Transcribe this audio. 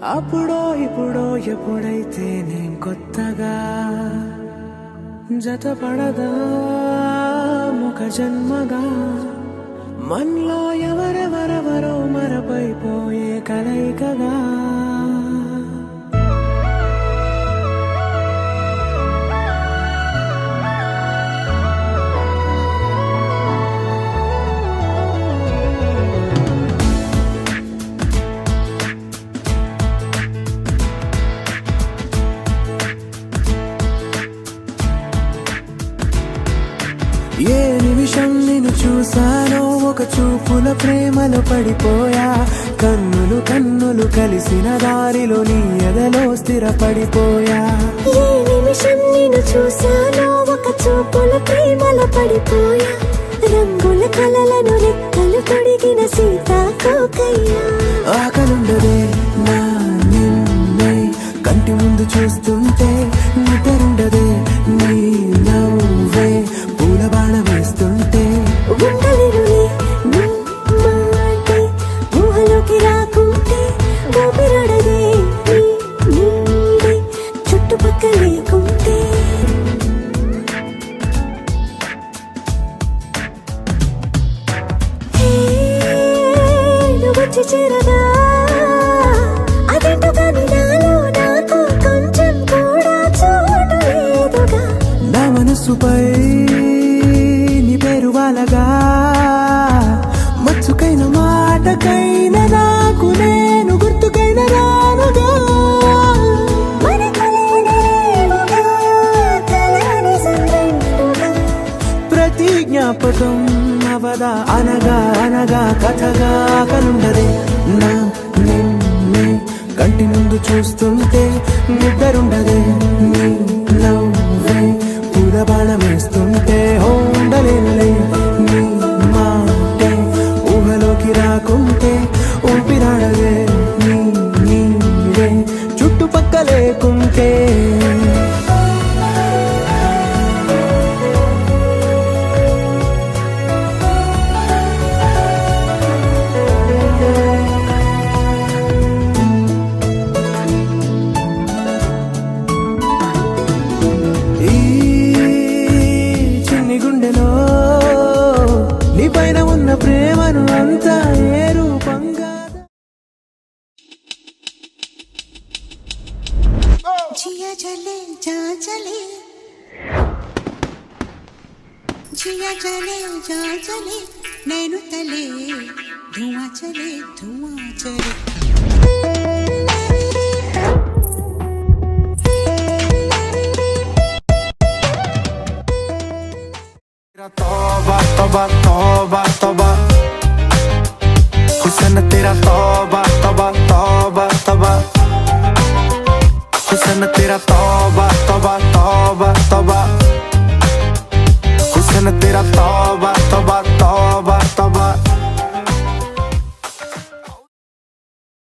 అప్పుడో ఇప్పుడో ఎప్పుడైతే నేను కొత్తగా జతపడదా ముఖ జన్మగా మనలో ఎవరెవరెవరో మరపైపోయే కలయికగా ఏ నిమిషం నిన్ను చూసానో ఒక చూపుల ప్రేమలో పడిపోయా కన్నులు కన్నులు కలిసిన దారిలో నీ ఎదలో స్థిరపడిపోయా ఏ నిమిషం నిన్ను చూసానో ఒక చూపుల ప్రేమలో పడిపోయా రంగుల కలలను రెక్కలు తొడిగిన సీతాకోకయ్యా ఆకలుండదే నా నిన్నే కంటి ముందు చూస్తుంటే నిద్రుండదే నీ నవ్వే పూల బాణ వేస్తుంటే ఉండలేనులే నీ మాటే ఊహలోకి రాకుంటే ఊపిరాడదే నీ నీడే చుట్టుపక్కల లేకుంటే నువ్వు వచ్చి చేరదా అదేంటో కానీ నాలో నాకు కొంచెం కూడా చోటు లేదుగా నా మనసుపై నీ పేరు వాలగా మచ్చుకైన మాటకైన నాకు నేను గుర్తుకైన రానుగా మన కలనేవుగా కలని సంగంటుగా ప్రతి జ్ఞాపకం అవదా అనగా అనగా కథగా కనుండదే నా నిన్నే కంటి ముందు చూస్తుంటే నిద్రుండదే నీ నవ్వే పూల బాణ వేస్తుంటే ఉండలేనులే నీ మాటే ఊహలోకి రాకుంటే ఊపిరాడదే నీ నీడే చుట్టుపక్క లేకుంటే ప్రేమను అంతా ఏ రూపంగా जिया चले जा चले जिया चले जा चले नैनु तले धुआं चले तौबा तौबा तौबा तौबा हुस्न तेरा तौबा तौबा तौबा तौबा हुस्न तेरा तौबा तौबा तौबा तौबा हुस्न तेरा तौबा तौबा